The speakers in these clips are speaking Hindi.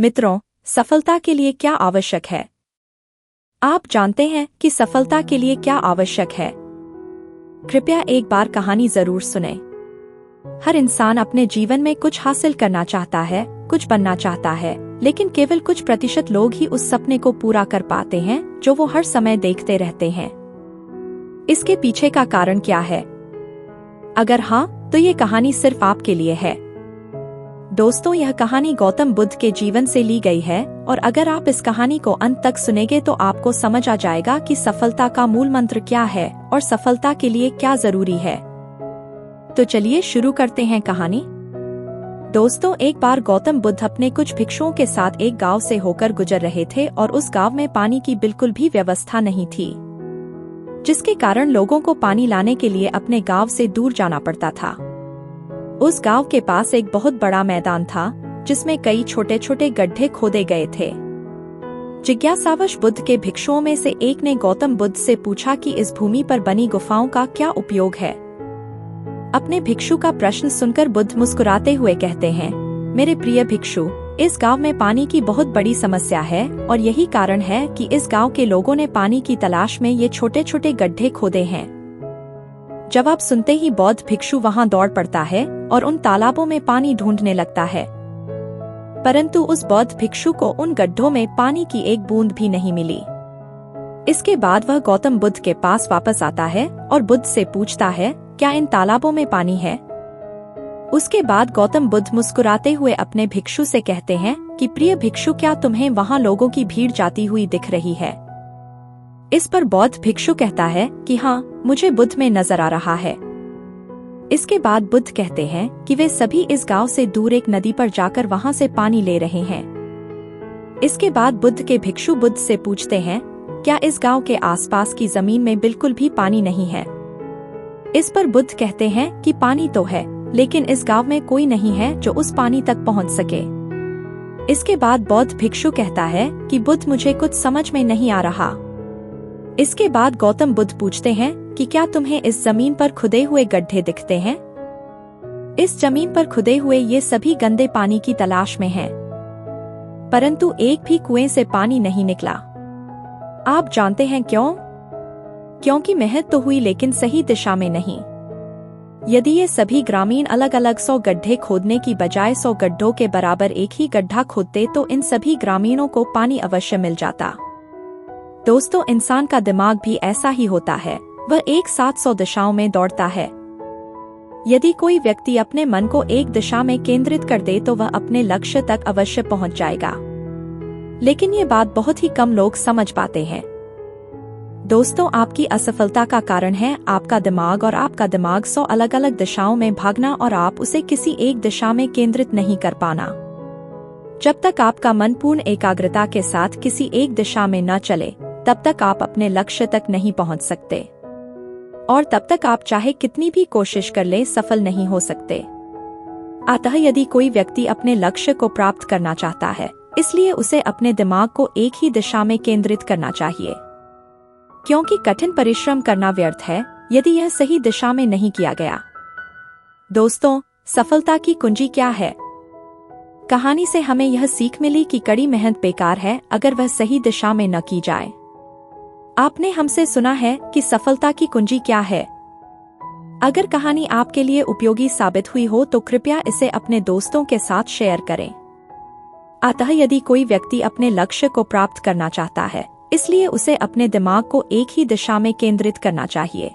मित्रों, सफलता के लिए क्या आवश्यक है? आप जानते हैं कि सफलता के लिए क्या आवश्यक है? कृपया एक बार कहानी जरूर सुनें। हर इंसान अपने जीवन में कुछ हासिल करना चाहता है, कुछ बनना चाहता है, लेकिन केवल कुछ प्रतिशत लोग ही उस सपने को पूरा कर पाते हैं जो वो हर समय देखते रहते हैं। इसके पीछे का कारण क्या है? अगर हाँ, तो ये कहानी सिर्फ आपके लिए है। दोस्तों, यह कहानी गौतम बुद्ध के जीवन से ली गई है और अगर आप इस कहानी को अंत तक सुनेंगे तो आपको समझ आ जाएगा कि सफलता का मूल मंत्र क्या है और सफलता के लिए क्या जरूरी है। तो चलिए शुरू करते हैं कहानी। दोस्तों, एक बार गौतम बुद्ध अपने कुछ भिक्षुओं के साथ एक गांव से होकर गुजर रहे थे और उस गांव में पानी की बिल्कुल भी व्यवस्था नहीं थी, जिसके कारण लोगों को पानी लाने के लिए अपने गांव से दूर जाना पड़ता था। उस गांव के पास एक बहुत बड़ा मैदान था जिसमें कई छोटे छोटे गड्ढे खोदे गए थे। जिज्ञासावश बुद्ध के भिक्षुओं में से एक ने गौतम बुद्ध से पूछा कि इस भूमि पर बनी गुफाओं का क्या उपयोग है। अपने भिक्षु का प्रश्न सुनकर बुद्ध मुस्कुराते हुए कहते हैं, मेरे प्रिय भिक्षु, इस गांव में पानी की बहुत बड़ी समस्या है और यही कारण है कि इस गांव के लोगों ने पानी की तलाश में ये छोटे छोटे गड्ढे खोदे हैं। जवाब सुनते ही बौद्ध भिक्षु वहां दौड़ पड़ता है और उन तालाबों में पानी ढूंढने लगता है, परंतु उस बौद्ध भिक्षु को उन गड्ढों में पानी की एक बूंद भी नहीं मिली। इसके बाद वह गौतम बुद्ध के पास वापस आता है और बुद्ध से पूछता है, क्या इन तालाबों में पानी है? उसके बाद गौतम बुद्ध मुस्कुराते हुए अपने भिक्षु से कहते हैं कि प्रिय भिक्षु, क्या तुम्हें वहां लोगों की भीड़ जाती हुई दिख रही है? इस पर बौद्ध भिक्षु कहता है कि हाँ, मुझे बुद्ध में नजर आ रहा है। इसके बाद बुद्ध कहते हैं कि वे सभी इस गांव से दूर एक नदी पर जाकर वहां से पानी ले रहे हैं। इसके बाद बुद्ध के भिक्षु बुद्ध से पूछते हैं, क्या इस गांव के आसपास की जमीन में बिल्कुल भी पानी नहीं है? इस पर बुद्ध कहते हैं कि पानी तो है, लेकिन इस गांव में कोई नहीं है जो उस पानी तक पहुंच सके। इसके बाद बौद्ध भिक्षु कहता है कि बुद्ध, मुझे कुछ समझ में नहीं आ रहा। इसके बाद गौतम बुद्ध पूछते हैं कि क्या तुम्हें इस जमीन पर खुदे हुए गड्ढे दिखते हैं? इस जमीन पर खुदे हुए ये सभी गंदे पानी की तलाश में हैं, परंतु एक भी कुएं से पानी नहीं निकला। आप जानते हैं क्यों? क्योंकि मेहनत तो हुई लेकिन सही दिशा में नहीं। यदि ये सभी ग्रामीण अलग अलग 100 गड्ढे खोदने की बजाय 100 गड्ढों के बराबर एक ही गड्ढा खोदते तो इन सभी ग्रामीणों को पानी अवश्य मिल जाता। दोस्तों, इंसान का दिमाग भी ऐसा ही होता है, वह एक साथ 100 दिशाओं में दौड़ता है। यदि कोई व्यक्ति अपने मन को एक दिशा में केंद्रित कर दे तो वह अपने लक्ष्य तक अवश्य पहुंच जाएगा, लेकिन ये बात बहुत ही कम लोग समझ पाते हैं। दोस्तों, आपकी असफलता का कारण है आपका दिमाग, और आपका दिमाग 100 अलग अलग दिशाओं में भागना और आप उसे किसी एक दिशा में केंद्रित नहीं कर पाना। जब तक आपका मन पूर्ण एकाग्रता के साथ किसी एक दिशा में न चले, तब तक आप अपने लक्ष्य तक नहीं पहुंच सकते, और तब तक आप चाहे कितनी भी कोशिश कर ले, सफल नहीं हो सकते। अतः यदि कोई व्यक्ति अपने लक्ष्य को प्राप्त करना चाहता है, इसलिए उसे अपने दिमाग को एक ही दिशा में केंद्रित करना चाहिए, क्योंकि कठिन परिश्रम करना व्यर्थ है यदि यह सही दिशा में नहीं किया गया। दोस्तों, सफलता की कुंजी क्या है? कहानी से हमें यह सीख मिली कि कड़ी मेहनत बेकार है अगर वह सही दिशा में न की जाए। आपने हमसे सुना है कि सफलता की कुंजी क्या है। अगर कहानी आपके लिए उपयोगी साबित हुई हो तो कृपया इसे अपने दोस्तों के साथ शेयर करें। अतः यदि कोई व्यक्ति अपने लक्ष्य को प्राप्त करना चाहता है, इसलिए उसे अपने दिमाग को एक ही दिशा में केंद्रित करना चाहिए,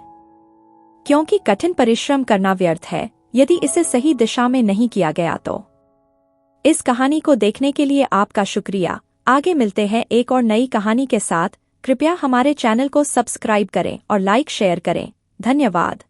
क्योंकि कठिन परिश्रम करना व्यर्थ है यदि इसे सही दिशा में नहीं किया गया तो। इस कहानी को देखने के लिए आपका शुक्रिया। आगे मिलते हैं एक और नई कहानी के साथ। कृपया हमारे चैनल को सब्सक्राइब करें और लाइक शेयर करें। धन्यवाद।